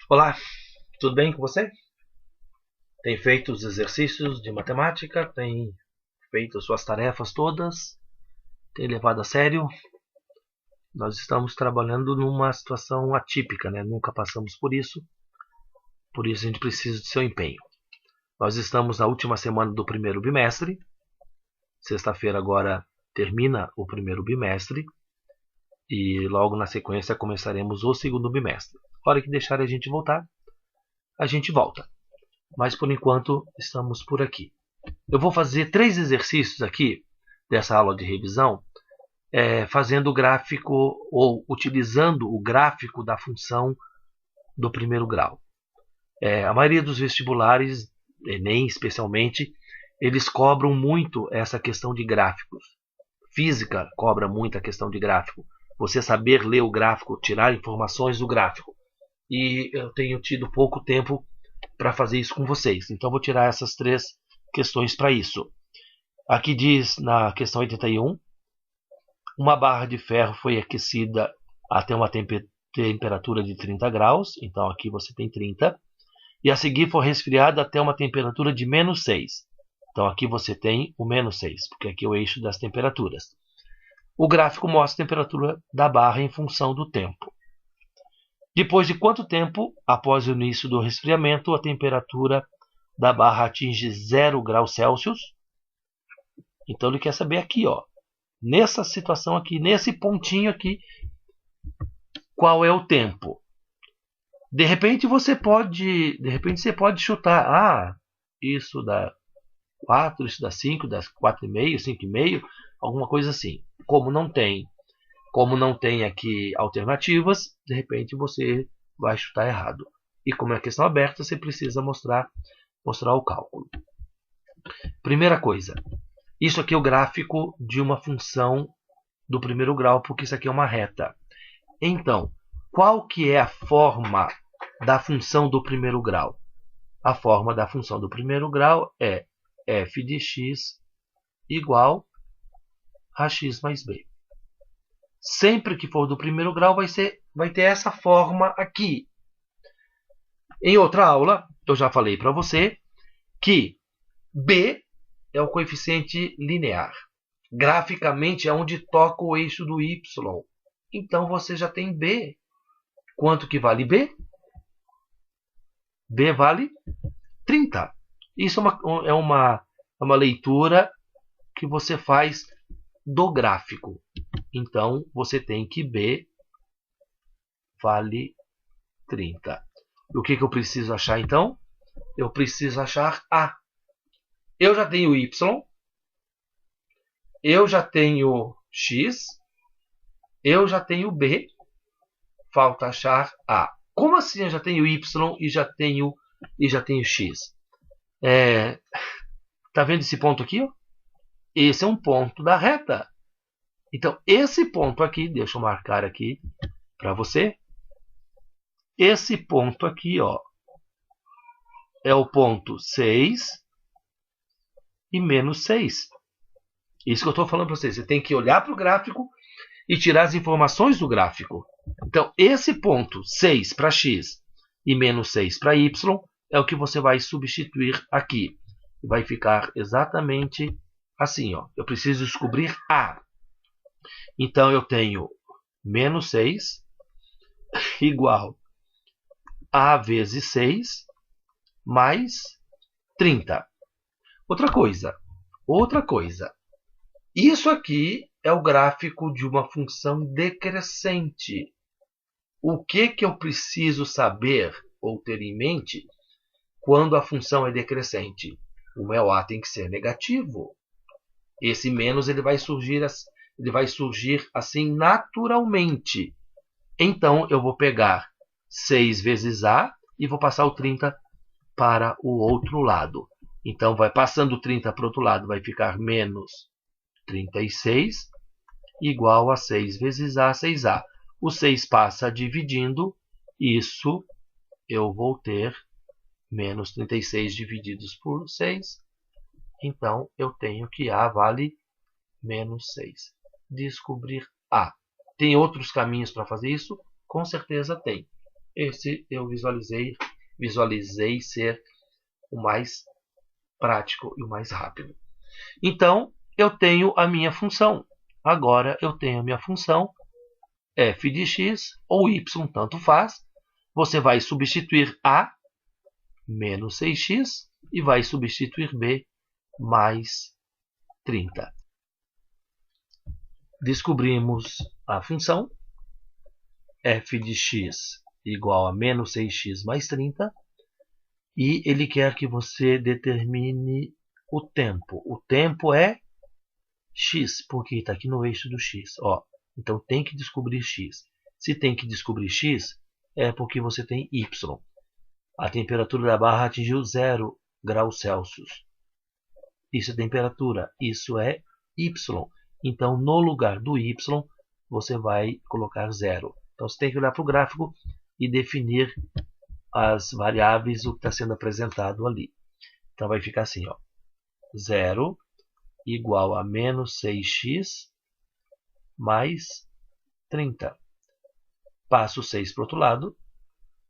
Olá, tudo bem com você? Tem feito os exercícios de matemática? Tem feito as suas tarefas todas? Tem levado a sério? Nós estamos trabalhando numa situação atípica, né? Nunca passamos por isso a gente precisa de seu empenho. Nós estamos na última semana do primeiro bimestre. Sexta-feira agora termina o primeiro bimestre e logo na sequência começaremos o segundo bimestre. A hora que deixar a gente voltar, a gente volta. Mas por enquanto estamos por aqui. Eu vou fazer 3 exercícios aqui dessa aula de revisão, fazendo o gráfico ou utilizando o gráfico da função do primeiro grau. A maioria dos vestibulares, Enem especialmente, eles cobram muito essa questão de gráficos. Física cobra muito a questão de gráfico. Você saber ler o gráfico, tirar informações do gráfico. E eu tenho tido pouco tempo para fazer isso com vocês. Então vou tirar essas 3 questões para isso. Aqui diz na questão 81, uma barra de ferro foi aquecida até uma temperatura de 30 graus, então aqui você tem 30, e a seguir foi resfriada até uma temperatura de menos 6. Então aqui você tem o menos 6, porque aqui é o eixo das temperaturas. O gráfico mostra a temperatura da barra em função do tempo. Depois de quanto tempo, após o início do resfriamento, a temperatura da barra atinge 0 graus Celsius? Então ele quer saber aqui, ó, nessa situação aqui, nesse pontinho aqui, qual é o tempo. De repente você pode chutar, isso dá 4, isso dá 5, dá 4,5, 5,5, alguma coisa assim. Como não tem aqui alternativas, de repente você vai chutar errado. E como é questão aberta, você precisa mostrar o cálculo. Primeira coisa, isso aqui é o gráfico de uma função do primeiro grau, porque isso aqui é uma reta. Então, qual que é a forma da função do primeiro grau? A forma da função do primeiro grau é f de x igual a x mais b. Sempre que for do primeiro grau, vai ter essa forma aqui. Em outra aula, eu já falei para você que b é o coeficiente linear. Graficamente é onde toca o eixo do y. Então você já tem b. Quanto que vale b? B vale 30. Isso é uma leitura que você faz do gráfico. Então você tem que b vale 30. E o que eu preciso achar então? Eu preciso achar a. Eu já tenho y, eu já tenho x, eu já tenho b, falta achar a. Como assim eu já tenho y e já tenho x? Tá vendo esse ponto aqui? Ó? Esse é um ponto da reta. Então, esse ponto aqui, deixa eu marcar aqui para você. Esse ponto aqui, ó, é o ponto 6 e menos 6. Isso que eu estou falando para vocês. Você tem que olhar para o gráfico e tirar as informações do gráfico. Então, esse ponto 6 para x e menos 6 para y é o que você vai substituir aqui. Vai ficar exatamente assim. Ó. Eu preciso descobrir a. Então, eu tenho menos 6 igual a vezes 6 mais 30. Outra coisa. Isso aqui é o gráfico de uma função decrescente. O que eu preciso saber ou ter em mente quando a função é decrescente? O meu a tem que ser negativo. Esse menos ele vai surgir assim naturalmente. Então eu vou pegar 6 vezes a e vou passar o 30 para o outro lado. Então vai passando o 30 para o outro lado, vai ficar menos 36 igual a 6 vezes a, 6a. O 6 passa dividindo, isso eu vou ter menos 36 divididos por 6. Então eu tenho que a vale menos 6. Descobrir a. Tem outros caminhos para fazer isso? Com certeza tem. Esse eu visualizei ser o mais prático e o mais rápido. Então, eu tenho a minha função. Agora eu tenho a minha função f de x ou y, tanto faz. Você vai substituir a menos 6x e vai substituir b mais 30. Descobrimos a função f de x igual a menos 6x mais 30 e ele quer que você determine o tempo. O tempo é x, porque está aqui no eixo do x. Ó, então tem que descobrir x. Se tem que descobrir x, é porque você tem y. A temperatura da barra atingiu 0 graus Celsius. Isso é temperatura, isso é y. Então, no lugar do y, você vai colocar 0. Então, você tem que olhar para o gráfico e definir as variáveis, o que está sendo apresentado ali. Então, vai ficar assim, ó, 0 igual a menos 6x mais 30. Passo 6 para o outro lado,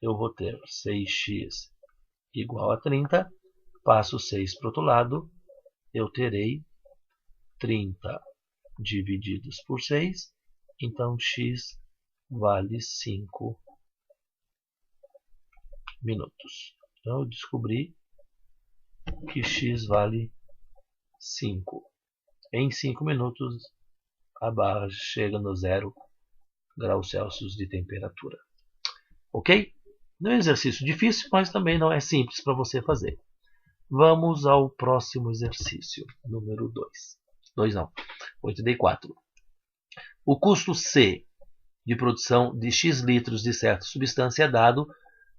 eu vou ter 6x igual a 30. Passo 6 para o outro lado, eu terei 30 divididos por 6. Então, x vale 5 minutos. Então, eu descobri que x vale 5. Em 5 minutos, a barra chega no 0 graus Celsius de temperatura. Ok? Não é um exercício difícil, mas também não é simples para você fazer. Vamos ao próximo exercício, número 2. 2 não, 84. O custo C de produção de x litros de certa substância é dado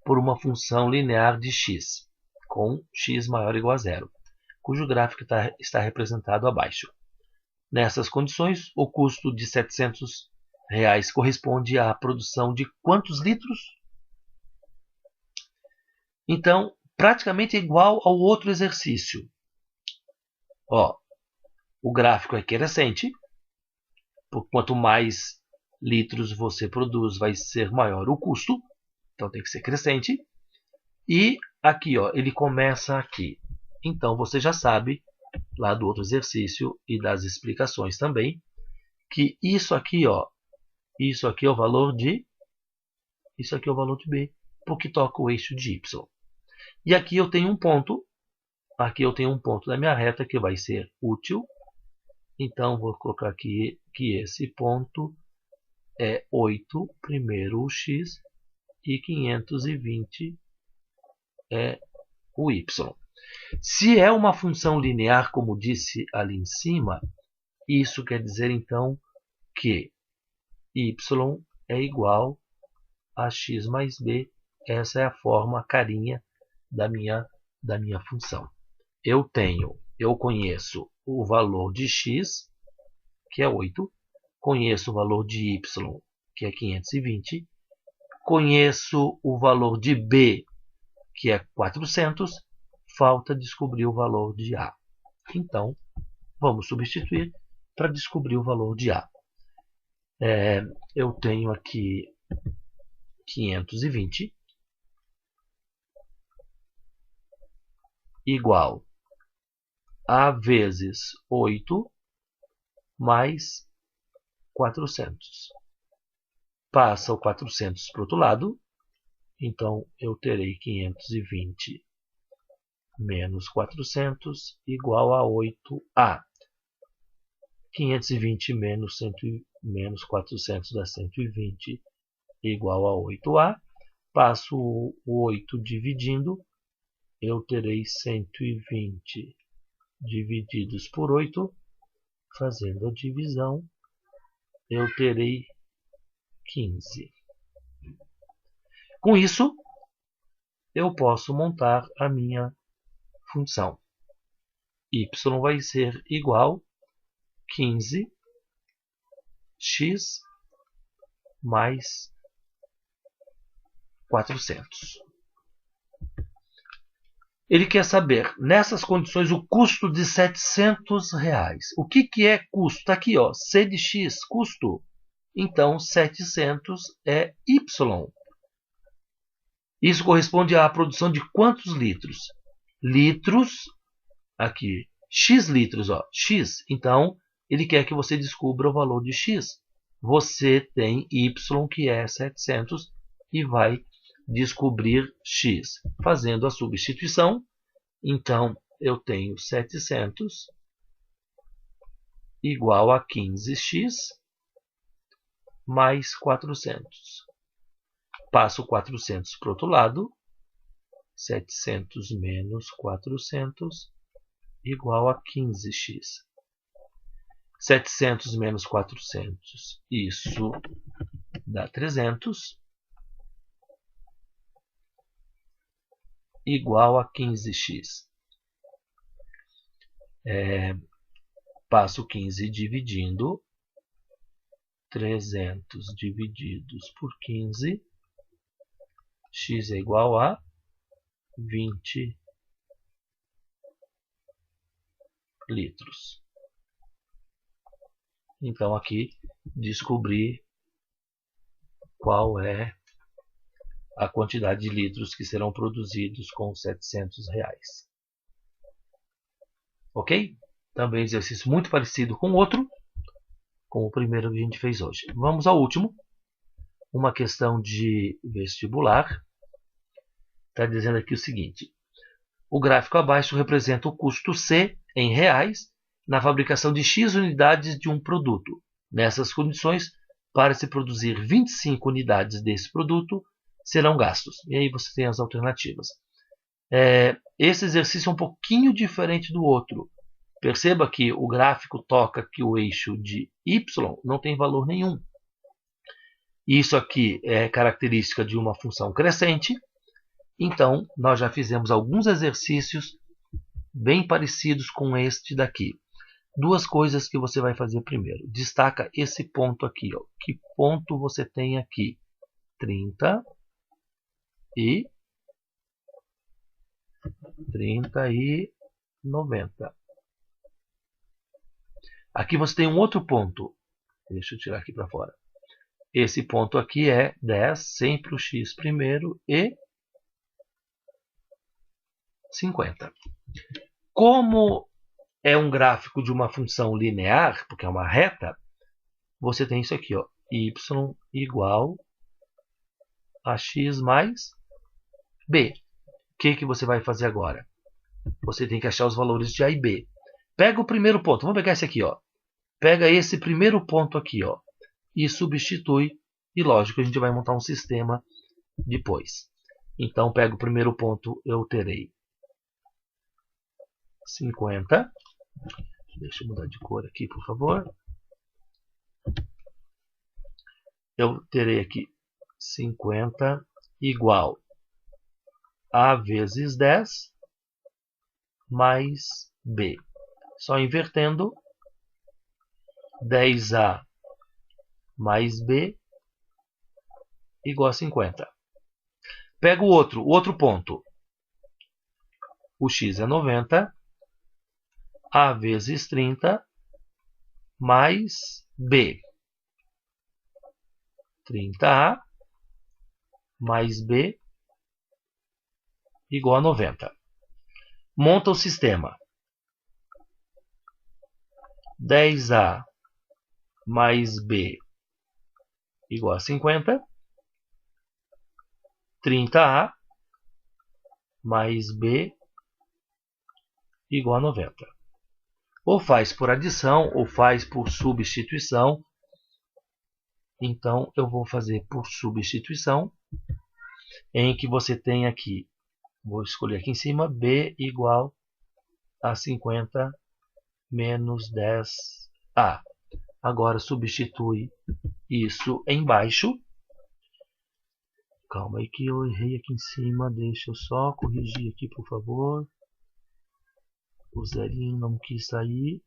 por uma função linear de x, com x maior ou igual a 0, cujo gráfico está representado abaixo. Nessas condições, o custo de R$ 700 corresponde à produção de quantos litros? Então, praticamente igual ao outro exercício. Ó, o gráfico é crescente. Quanto mais litros você produz, vai ser maior o custo. Então, tem que ser crescente. E aqui, ó, ele começa aqui. Então, você já sabe, lá do outro exercício e das explicações também, que isso aqui, ó, isso aqui é o valor de B, porque toca o eixo de y. E aqui eu tenho um ponto, da minha reta que vai ser útil. Então, vou colocar aqui que esse ponto é 8, primeiro o x, e 520 é o y. Se é uma função linear, como disse ali em cima, isso quer dizer então que y é igual a x mais b. Essa é a forma, a carinha da minha função. Eu conheço o valor de x, que é 8, conheço o valor de y, que é 520, conheço o valor de b, que é 400, falta descobrir o valor de a. Então, vamos substituir para descobrir o valor de a. Eu tenho aqui 520 igual a vezes 8 mais 400. Passa o 400 para o outro lado. Então, eu terei 520 menos 400 igual a 8a. 520 menos 400 dá 120 igual a 8a. Passo o 8 dividindo. Eu terei 120 divididos por 8. Fazendo a divisão, eu terei 15. Com isso, eu posso montar a minha função. Y vai ser igual a 15x mais 400. Ele quer saber, nessas condições, o custo de R$ 700. O que é custo? Está aqui, ó, C de x, custo. Então, 700 é y. Isso corresponde à produção de quantos litros? Litros, aqui, X litros, ó, X. Então, ele quer que você descubra o valor de X. Você tem Y, que é 700, e vai descobrir X. Fazendo a substituição, então, eu tenho 700 igual a 15x mais 400. Passo 400 para o outro lado. 700 menos 400 igual a 15x. 700 menos 400, isso dá 300, igual a 15x. Passo 15 dividindo. 300 divididos por 15. X é igual a 20 litros. Então, aqui, descobri qual é a quantidade de litros que serão produzidos com R$700. Ok? Também exercício muito parecido com o outro, com o primeiro que a gente fez hoje. Vamos ao último. Uma questão de vestibular. Está dizendo aqui o seguinte. O gráfico abaixo representa o custo C em reais na fabricação de X unidades de um produto. Nessas condições, para se produzir 25 unidades desse produto, serão gastos. E aí você tem as alternativas. Esse exercício é um pouquinho diferente do outro. Perceba que o gráfico toca que o eixo de Y não tem valor nenhum. Isso aqui é característica de uma função crescente. Então, nós já fizemos alguns exercícios bem parecidos com este daqui. Duas coisas que você vai fazer primeiro. Destaca esse ponto aqui. Ó. Que ponto você tem aqui? 30 e 90. Aqui você tem um outro ponto. Deixa eu tirar aqui para fora. Esse ponto aqui é 10, sempre o x primeiro, e 50. Como é um gráfico de uma função linear, porque é uma reta, você tem isso aqui, ó, y igual a x mais b. O que você vai fazer agora? Você tem que achar os valores de a e b. Pega o primeiro ponto, vamos pegar esse aqui, ó. Pega esse primeiro ponto aqui, ó, e substitui, e lógico, a gente vai montar um sistema depois. Então, pego o primeiro ponto, eu terei 50. Deixa eu mudar de cor aqui, por favor. Eu terei aqui 50 igual a vezes 10 mais b. Só invertendo, 10a mais b igual a 50. Pego o outro ponto. O x é 90. A vezes 30 mais b. 30a mais b igual a 90. Monta o sistema. 10a mais b igual a 50. 30a mais b igual a 90. Ou faz por adição, ou faz por substituição. Então, eu vou fazer por substituição, em que você tem aqui, vou escolher aqui em cima, b igual a 50 menos 10a. Agora, substitui isso embaixo. Calma aí que eu errei aqui em cima, deixa eu só corrigir aqui, por favor. O zerinho não quis sair,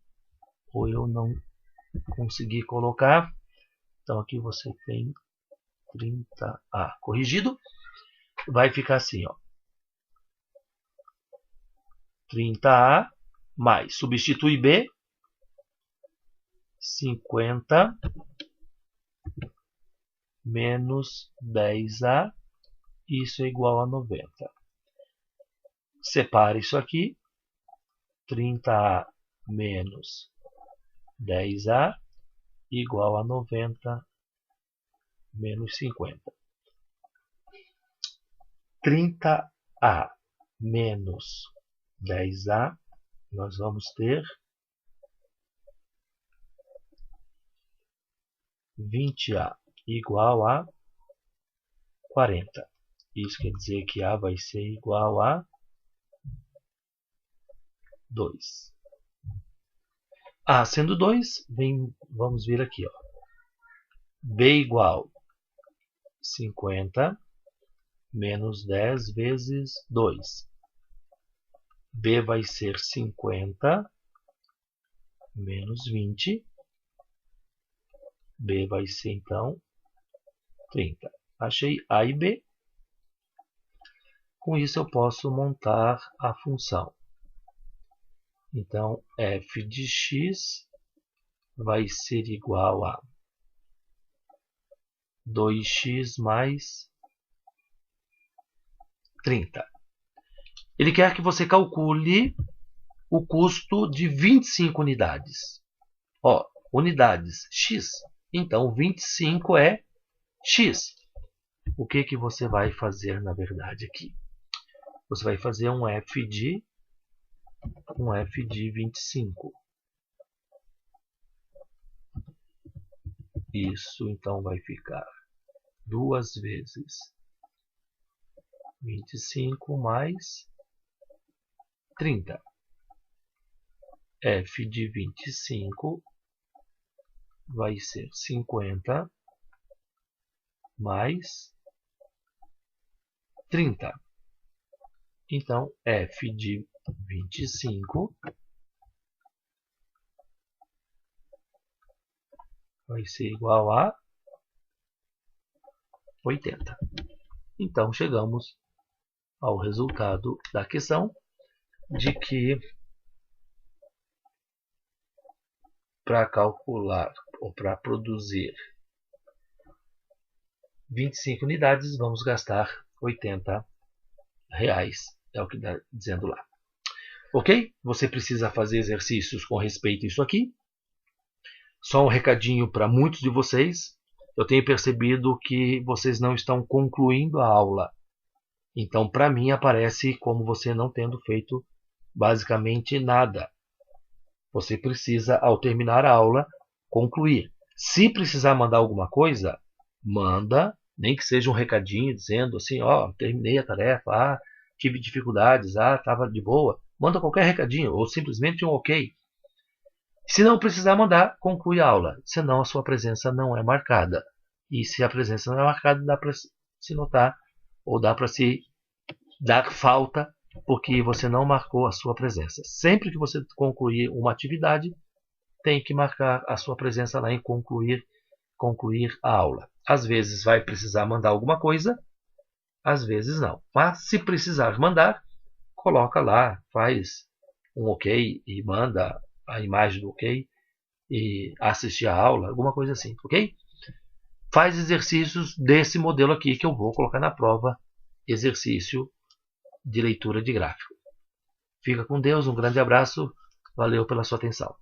ou eu não consegui colocar. Então aqui você tem 30a corrigido. Vai ficar assim, ó. 30a mais, substitui b, 50 menos 10a isso é igual a 90. Separe isso aqui. 30A menos 10A igual a 90 menos 50. 30A menos 10A, nós vamos ter 20A igual a 40. Isso quer dizer que A vai ser igual a 2. A sendo 2, vamos ver aqui. Ó. B igual 50 menos 10 vezes 2. B vai ser 50 menos 20. B vai ser, então, 30. Achei A e B. Com isso, eu posso montar a função. Então, f de x vai ser igual a 2x mais 30. Ele quer que você calcule o custo de 25 unidades. Ó, unidades x. Então, 25 é x. O que você vai fazer, na verdade, aqui? Você vai fazer um f de 25. Isso, então, vai ficar 2 vezes 25 mais 30. F de 25 vai ser 50 mais 30. Então, f de 25 vai ser igual a 80. Então, chegamos ao resultado da questão de que para calcular ou para produzir 25 unidades, vamos gastar R$80. É o que está dizendo lá. Ok? Você precisa fazer exercícios com respeito a isso aqui. Só um recadinho para muitos de vocês. Eu tenho percebido que vocês não estão concluindo a aula. Então, para mim, aparece como você não tendo feito basicamente nada. Você precisa, ao terminar a aula, concluir. Se precisar mandar alguma coisa, manda, nem que seja um recadinho dizendo assim, ó, terminei a tarefa, tive dificuldades, estava de boa. Manda qualquer recadinho, ou simplesmente um ok. Se não precisar mandar, conclui a aula. Senão a sua presença não é marcada. E se a presença não é marcada, dá para se notar, ou dá para se dar falta, porque você não marcou a sua presença. Sempre que você concluir uma atividade, tem que marcar a sua presença lá em concluir a aula. Às vezes vai precisar mandar alguma coisa, às vezes não. Mas se precisar mandar, coloca lá, faz um ok e manda a imagem do ok e assistir a aula, alguma coisa assim, ok? Faz exercícios desse modelo aqui que eu vou colocar na prova, exercício de leitura de gráfico. Fica com Deus, um grande abraço, valeu pela sua atenção.